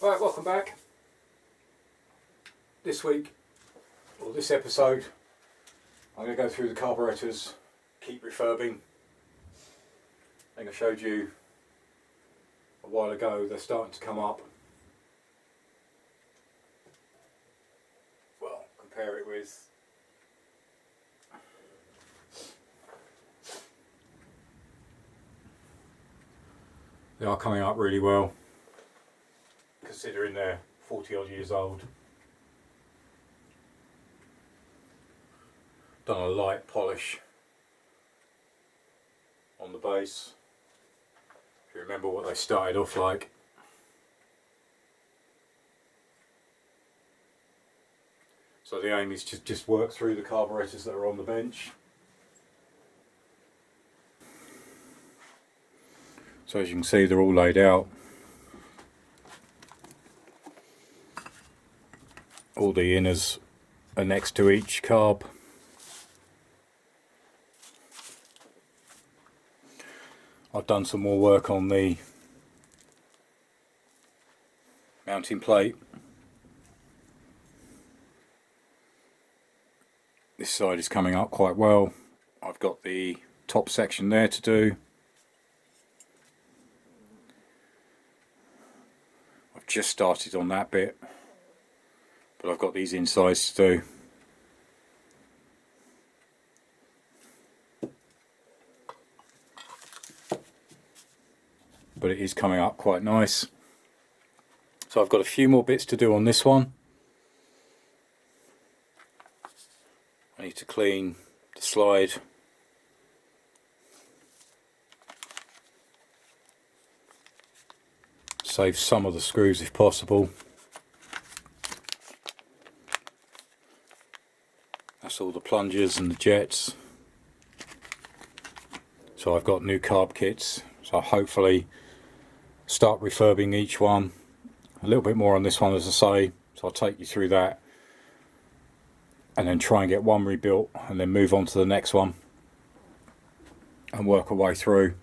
Right, welcome back. This week, or this episode, I'm going to go through the carburetors, keep refurbing. I think I showed you a while ago, they're starting to come up. Well, compare it with they are coming up really well, considering they're 40 odd years old. Done a light polish on the base. If you remember what they started off like. So the aim is to just work through the carburetors that are on the bench. So as you can see, they're all laid out. All the inners are next to each carb. I've done some more work on the mounting plate. This side is coming up quite well. I've got the top section there to do. I've just started on that bit, but I've got these insides to do. But it is coming up quite nice. So I've got a few more bits to do on this one. I need to clean the slide. Save some of the screws if possible. That's all the plungers and the jets. So I've got new carb kits. So hopefully start refurbing each one. A little bit more on this one, as I say, so I'll take you through that and then try and get one rebuilt and then move on to the next one and work our way through.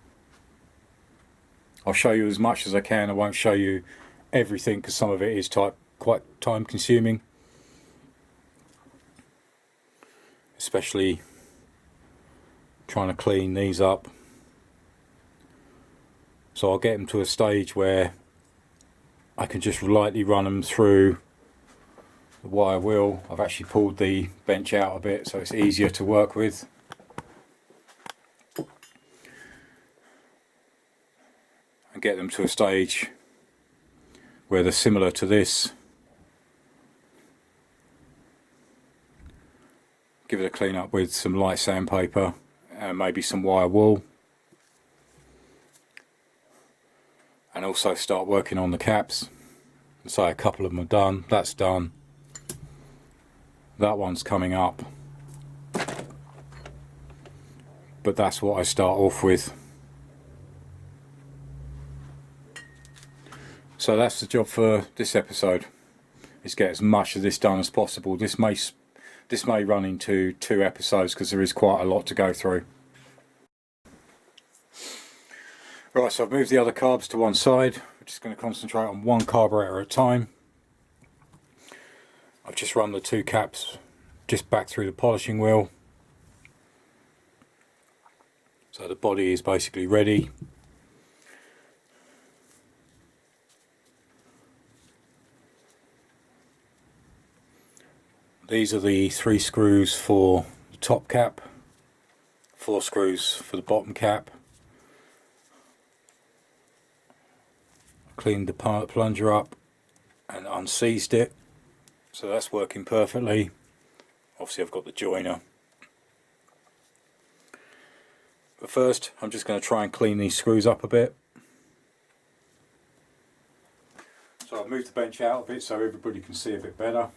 I'll show you as much as I can. I won't show you everything because some of it is quite time consuming, especially trying to clean these up. So I'll get them to a stage where I can just lightly run them through the wire wheel. I've actually pulled the bench out a bit so it's easier to work with. And get them to a stage where they're similar to this. Give it a clean up with some light sandpaper and maybe some wire wool. And also start working on the caps. So a couple of them are done. That's done. That one's coming up. But that's what I start off with. So that's the job for this episode. Is get as much of this done as possible. This may run into 2 episodes because there is quite a lot to go through. Right, so I've moved the other carbs to one side. We're just going to concentrate on one carburetor at a time. I've just run the 2 caps just back through the polishing wheel. So the body is basically ready. These are the 3 screws for the top cap, 4 screws for the bottom cap. Cleaned the plunger up and unseized it, so that's working perfectly. Obviously I've got the joiner, but first I'm just going to try and clean these screws up a bit. So I've moved the bench out a bit so everybody can see a bit better.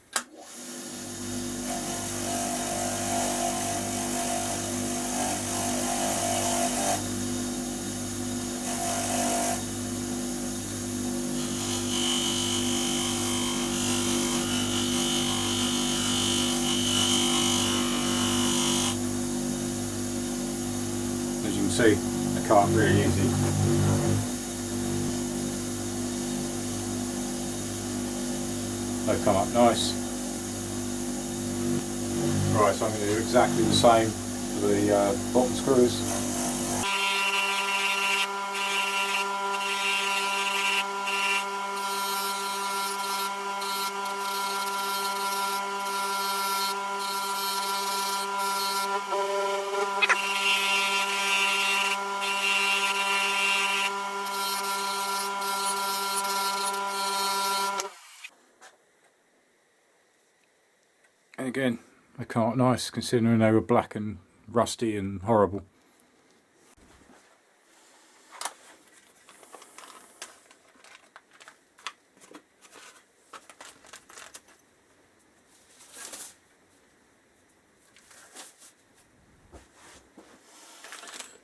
As you can see, the cart really easy. they come up nice. Right, so I'm going to do exactly the same for the bottom screws. And again, they come out nice considering they were black and rusty and horrible.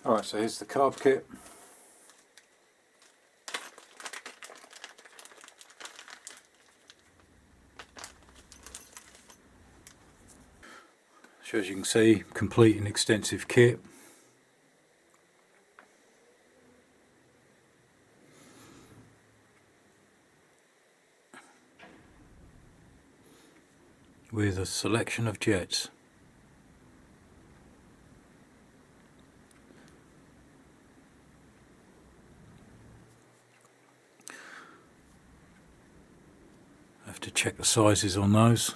Alright, so here's the carb kit. So as you can see, complete and extensive kit. With a selection of jets. I have to check the sizes on those.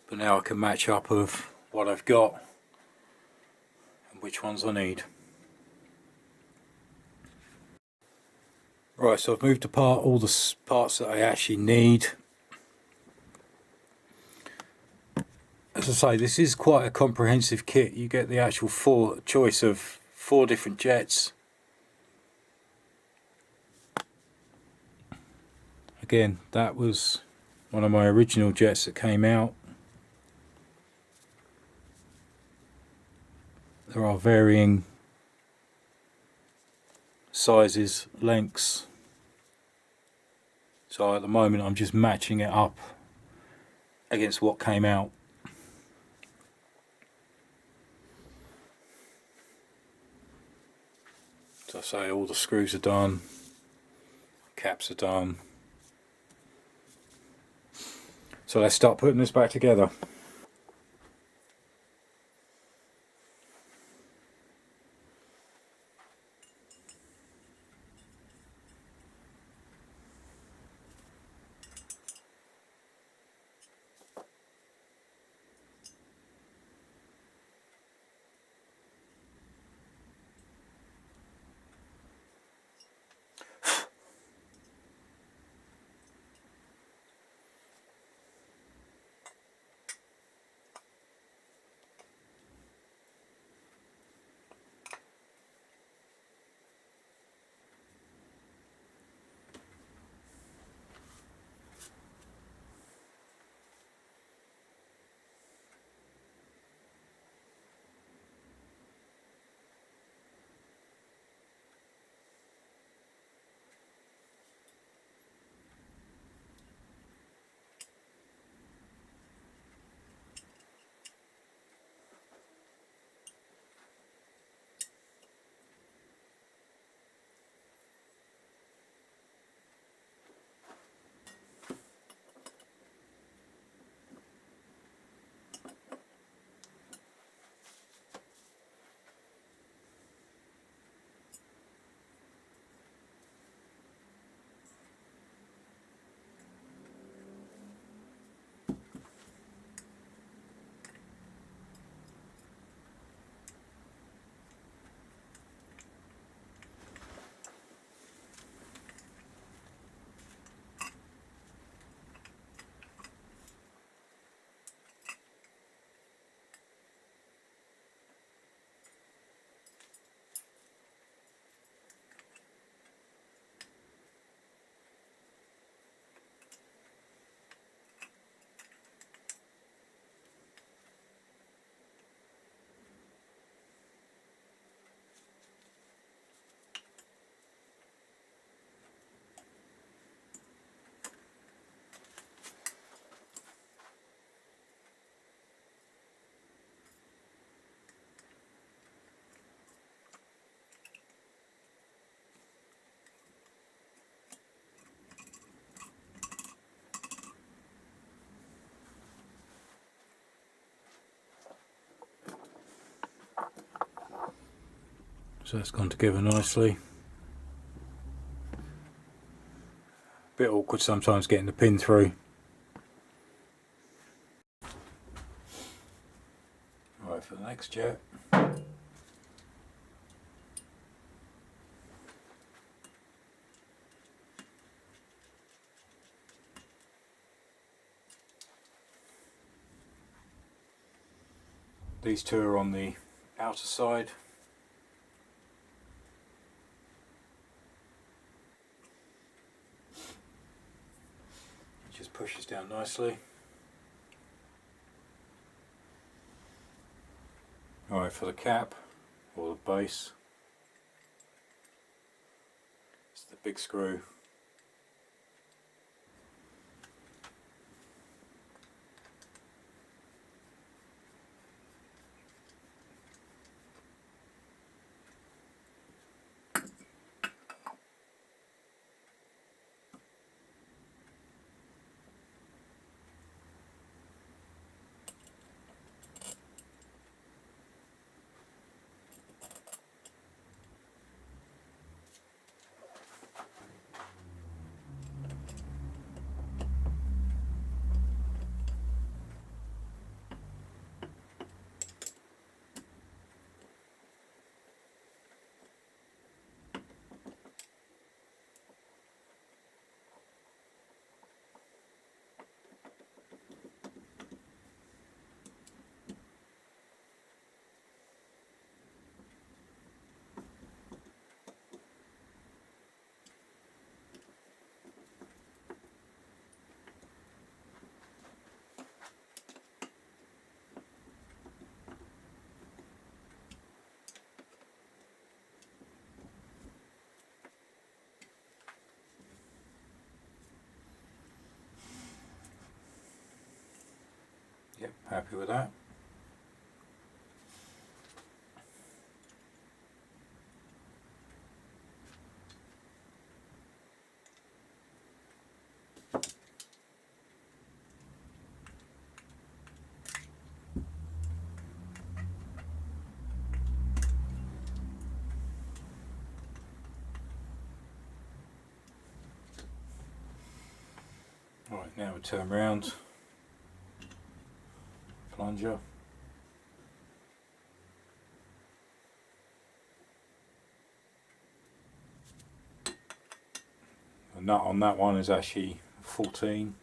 But now I can match up of what I've got and which ones I need. Right, so I've moved apart all the parts that I actually need. As I say, this is quite a comprehensive kit. You get the actual choice of 4 different jets. Again, that was one of my original jets that came out. There are varying sizes, lengths. So at the moment I'm just matching it up against what came out. So I say all the screws are done, caps are done. So let's start putting this back together. So that's gone together nicely. Bit awkward sometimes getting the pin through. Right, for the next jet. These two are on the outer side. It just pushes down nicely. Alright, for the cap, or the base, it's the big screw. Yep, happy with that. Alright, now we turn round, plunger. The nut on that one is actually 14.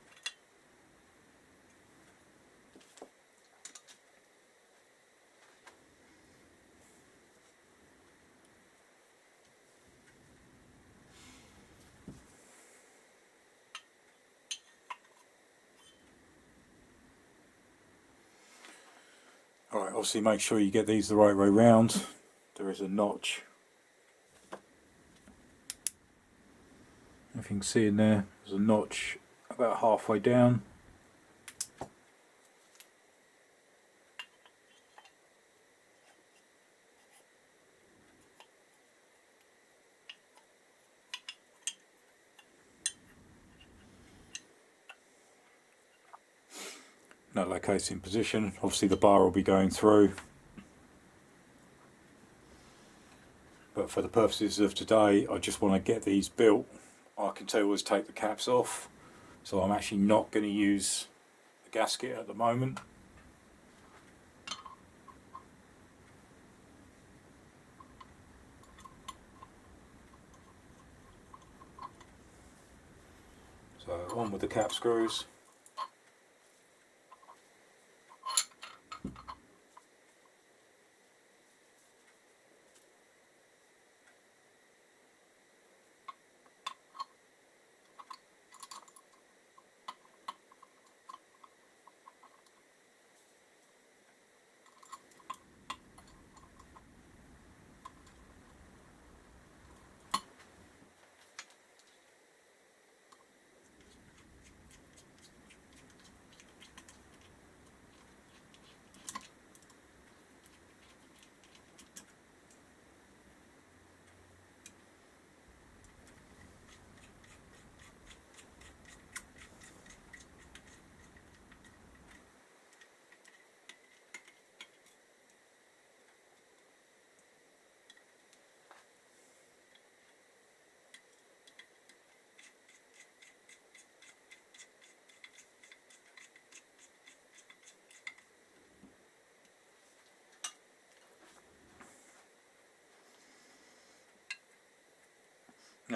Alright, obviously make sure you get these the right way round. There is a notch. If you can see in there, there's a notch about halfway down. Nut locates in position. Obviously the bar will be going through. But for the purposes of today, I just want to get these built. I can always take the caps off. So I'm actually not going to use the gasket at the moment. So on with the cap screws.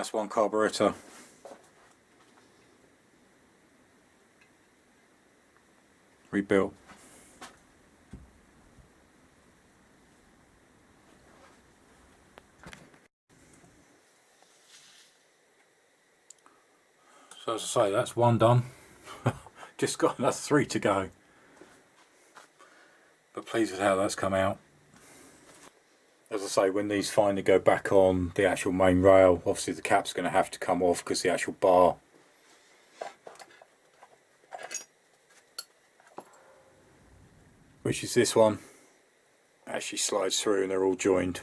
that's one carburetor. Rebuilt. So as I say, that's one done. Just got another 3 to go. But pleased with how that's come out. As I say, when these finally go back on the actual main rail, obviously the cap's going to have to come off because the actual bar, which is this one, actually slides through and they're all joined.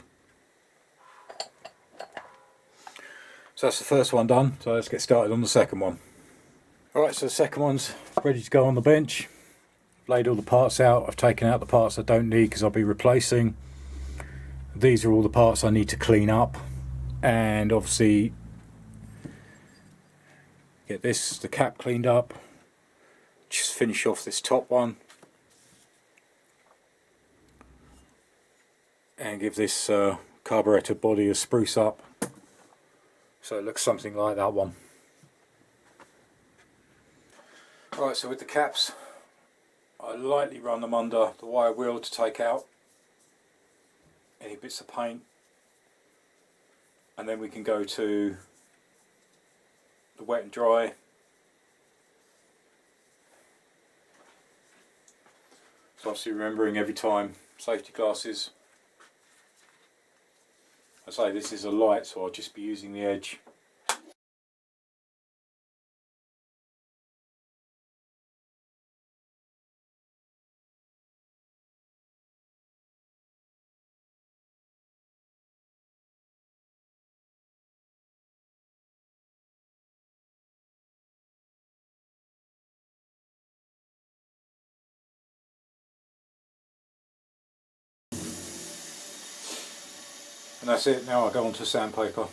So that's the first one done, so let's get started on the second one. Alright, so the second one's ready to go on the bench. I've laid all the parts out, I've taken out the parts I don't need because I'll be replacing. These are all the parts I need to clean up, and obviously get the cap cleaned up, just finish off this top one, and give this carburetor body a spruce up so it looks something like that one. Right, so with the caps, I lightly run them under the wire wheel to take out any bits of paint, and then we can go to the wet and dry. So obviously remembering every time, safety glasses. I say this is a light, so I'll just be using the edge. And that's it. Now I'll go on to sandpaper.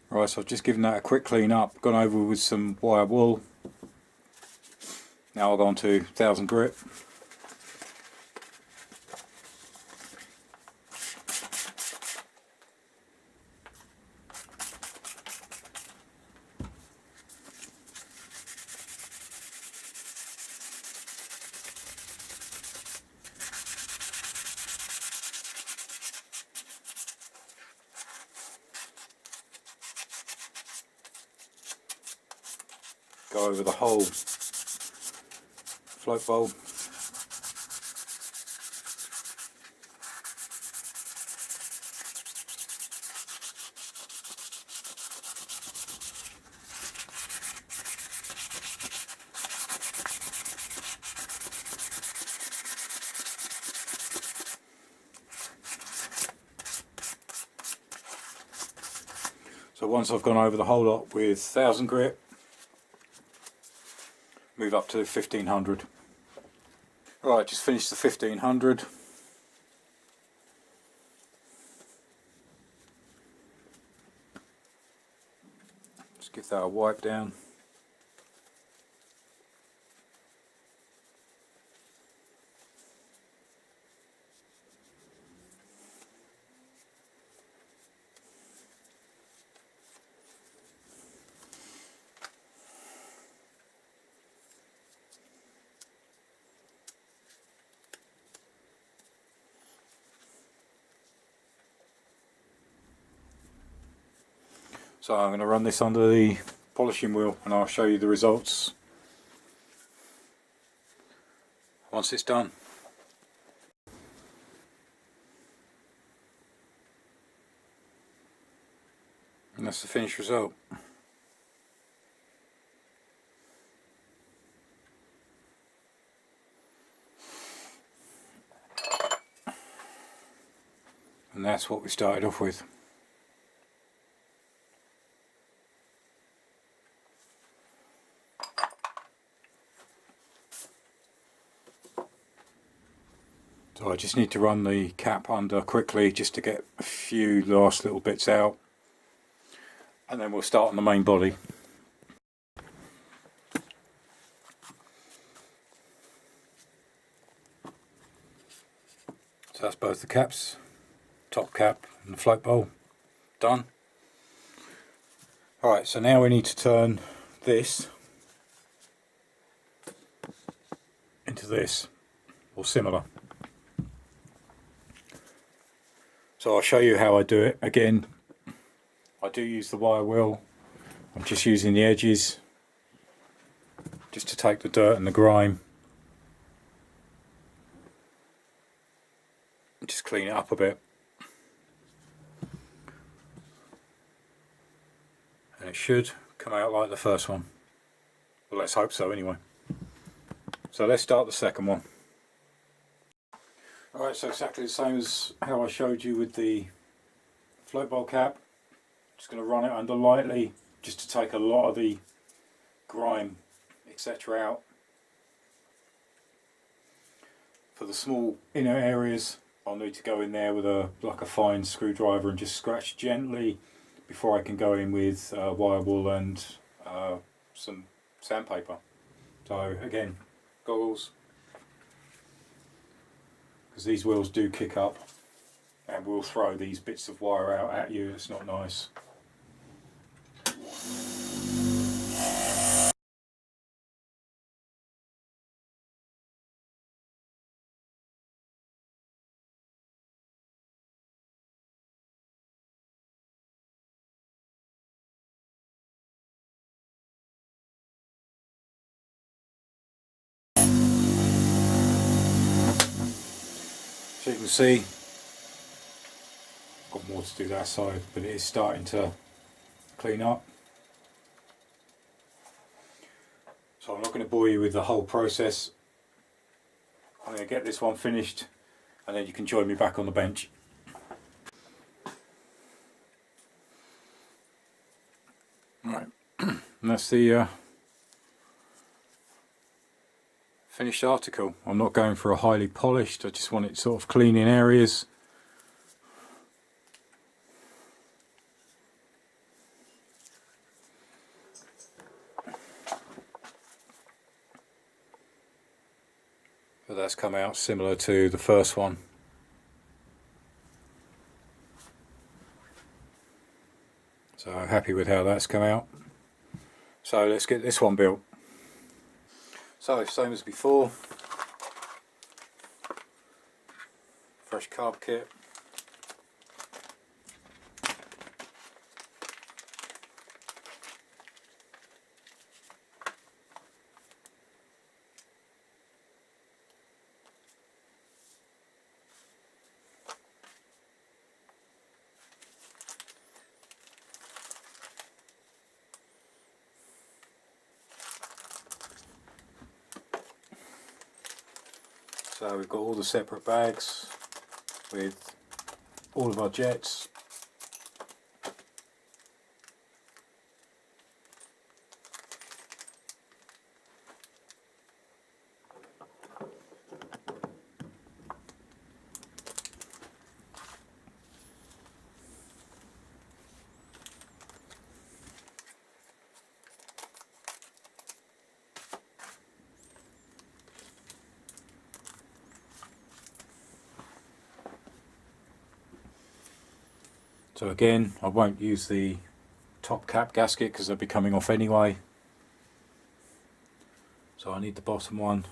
Right, so I've just given that a quick clean up, gone over with some wire wool. Now I'll go on to 1000 grit. Go over the whole float bulb. So once I've gone over the whole lot with 1000 grit, move up to 1500. Right, just finished the 1500. Just give that a wipe down. So I'm going to run this under the polishing wheel and I'll show you the results once it's done. And that's the finished result. And that's what we started off with. So I just need to run the cap under quickly just to get a few last little bits out, and then we'll start on the main body. So that's both the caps, top cap and the float bowl. done. Alright, so now we need to turn this into this, or similar. So I'll show you how I do it. Again, I do use the wire wheel. I'm just using the edges just to take the dirt and the grime. Just clean it up a bit. And it should come out like the first one. Well, let's hope so anyway. So let's start the second one. Alright, so exactly the same as how I showed you with the float bowl cap. Just going to run it under lightly just to take a lot of the grime etc. out. For the small inner areas, I'll need to go in there with like a fine screwdriver and just scratch gently before I can go in with wire wool and some sandpaper. So again, goggles, because these wheels do kick up and will throw these bits of wire out at you. It's not nice. So you can see, got more to do that side, but it is starting to clean up. So I'm not going to bore you with the whole process. I'm going to get this one finished and then you can join me back on the bench. Right, and that's the finished article. I'm not going for a highly polished, I just want it sort of clean in areas. But that's come out similar to the first one. So happy with how that's come out. So let's get this one built. So same as before, fresh carb kit. So we've got all the separate bags with all of our jets. So again, I won't use the top cap gasket because they'll be coming off anyway. So I need the bottom one.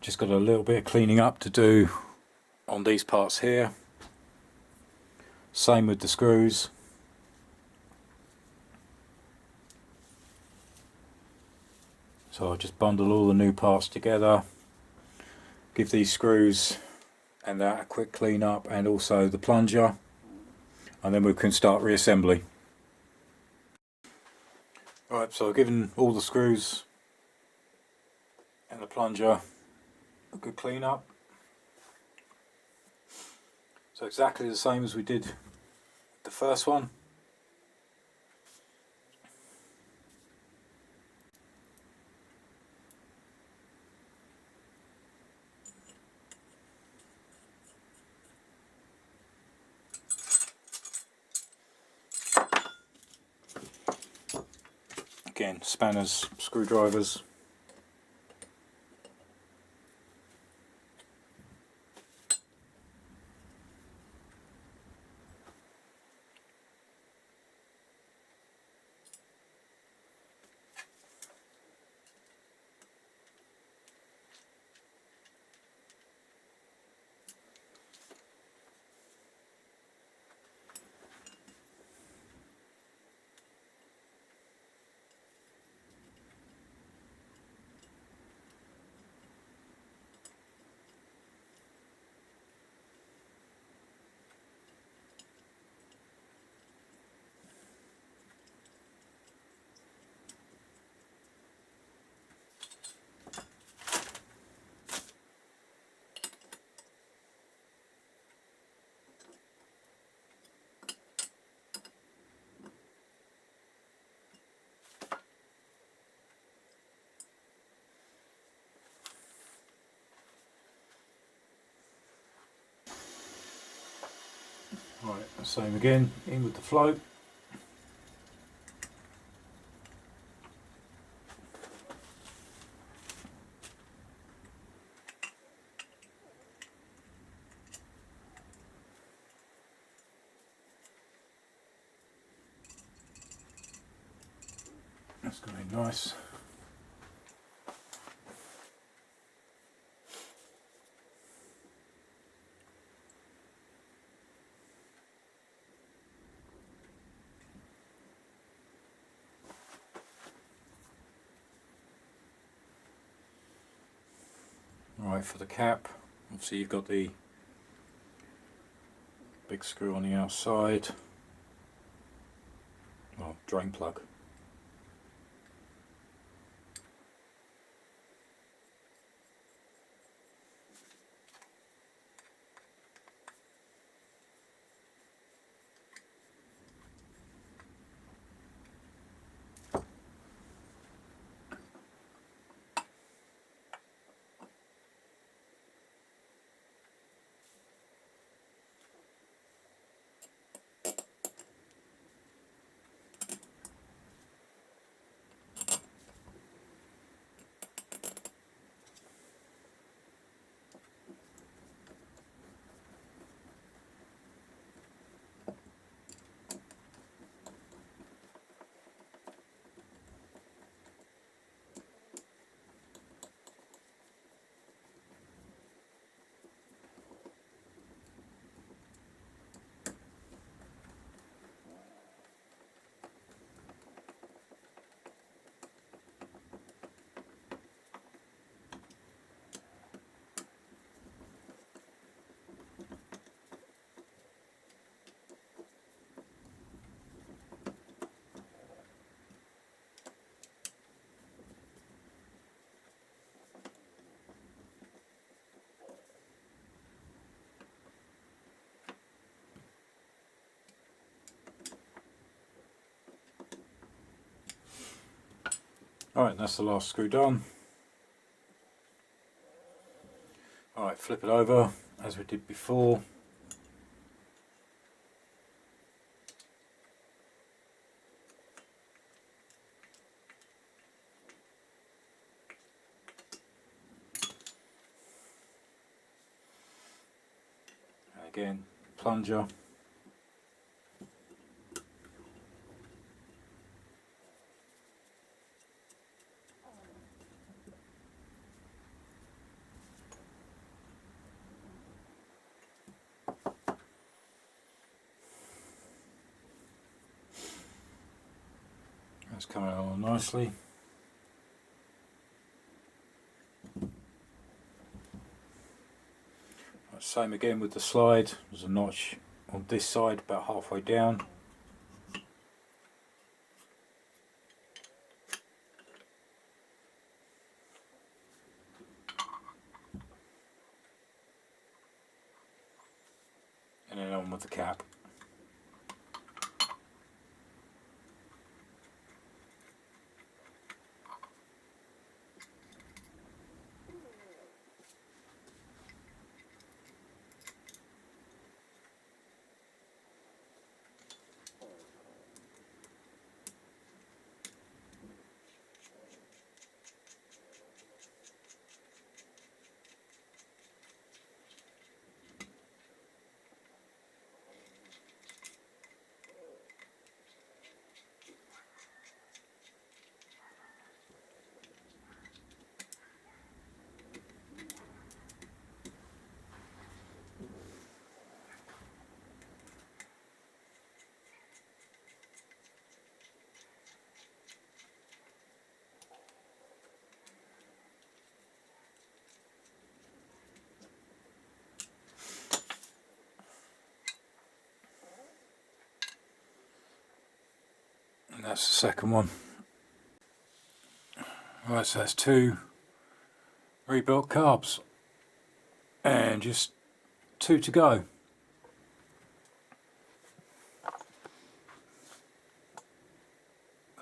Just got a little bit of cleaning up to do on these parts here. Same with the screws. So I'll just bundle all the new parts together, give these screws and that a quick clean up, and also the plunger, and then we can start reassembly. Right, so I've given all the screws and the plunger a good clean up. So exactly the same as we did with the first one. Again, spanners, screwdrivers. Right, same again, in with the float. That's going to be nice. Right, for the cap, obviously you've got the big screw on the outside, well, drain plug. Alright, that's the last screw done. Alright, flip it over as we did before. And again, plunger. That's coming along nicely. Same again with the slide. There's a notch on this side about halfway down. And then on with the cap. And that's the second one. Right, so that's two rebuilt carbs. And just two to go.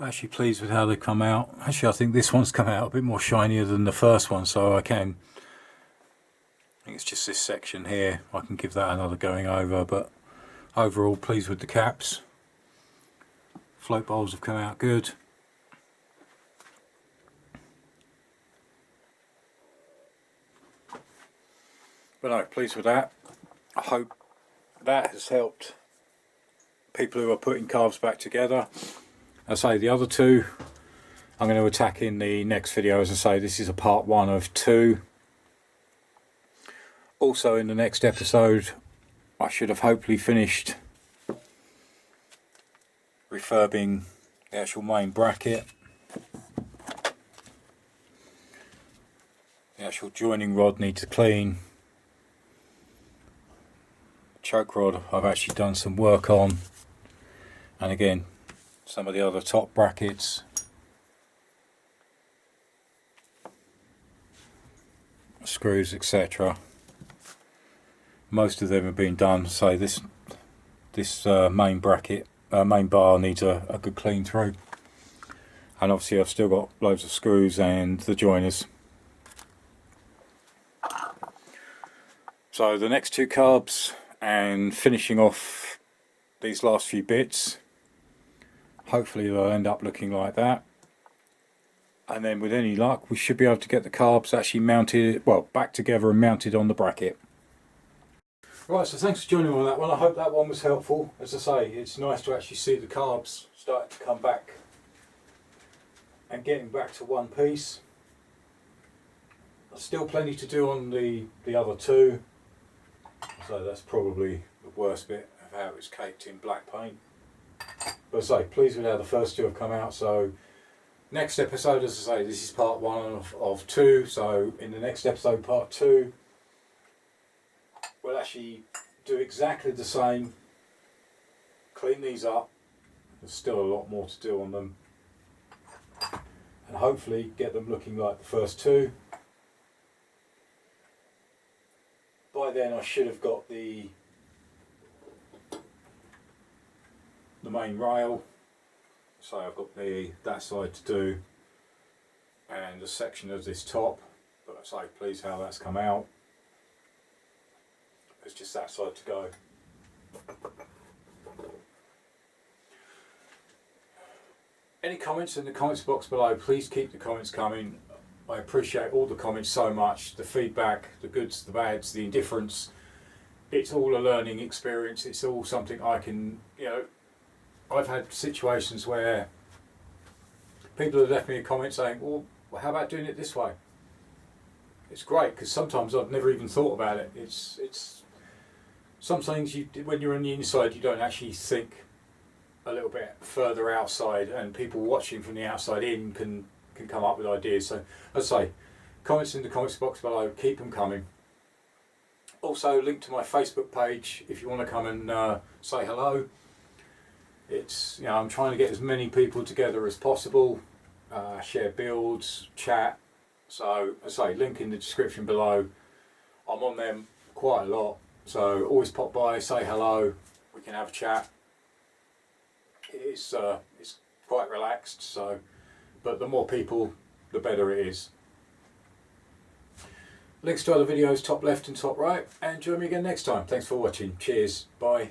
Actually pleased with how they come out. Actually I think this one's come out a bit more shinier than the first one, so I think it's just this section here. I can give that another going over, but Overall pleased with the caps. Float bowls have come out good. But no, pleased with that. I hope that has helped people who are putting carbs back together. As I say, the other two I'm going to attack in the next video. As I say, this is a part 1 of 2. Also in the next episode I should have hopefully finished refurbing the actual main bracket. The actual joining rod needs a clean. Choke rod I've actually done some work on, and again some of the other top brackets, screws, etc. Most of them have been done. So this main bracket, main bar needs a good clean through, and obviously I've still got loads of screws and the joiners. So the next 2 carbs and finishing off these last few bits, hopefully they'll end up looking like that, and then with any luck we should be able to get the carbs actually mounted, well, back together and mounted on the bracket. Right, so thanks for joining me on that one. I hope that one was helpful. As I say, it's nice to actually see the carbs starting to come back and getting back to one piece. There's still plenty to do on the other 2. So that's probably the worst bit of how it's caked in black paint. But as I say, pleased with how the first 2 have come out. So next episode, as I say, this is part 1 of 2. So in the next episode, part 2, we'll actually do exactly the same. Clean these up. There's still a lot more to do on them. And hopefully get them looking like the first 2. By then I should have got the main rail, so I've got that side to do and a section of this top, but I say please how that's come out. It's just that side to go. Any comments in the comments box below, please keep the comments coming. I appreciate all the comments so much, the feedback, the goods, the bads, the indifference. It's all a learning experience. It's all something I can, I've had situations where people have left me a comment saying, well, how about doing it this way? It's great, because sometimes I've never even thought about it. It's some things when you're on the inside you don't actually think a little bit further outside, and people watching from the outside in can come up with ideas. So as I say, comments in the comments box below, keep them coming. Also link to my Facebook page if you want to come and say hello. It's, I'm trying to get as many people together as possible, share builds, chat. So as I say, link in the description below. I'm on them quite a lot, so always pop by, say hello, we can have a chat. It's quite relaxed, so but the more people the better it is. Links to other videos top left and top right, and join me again next time. Thanks for watching. Cheers. Bye.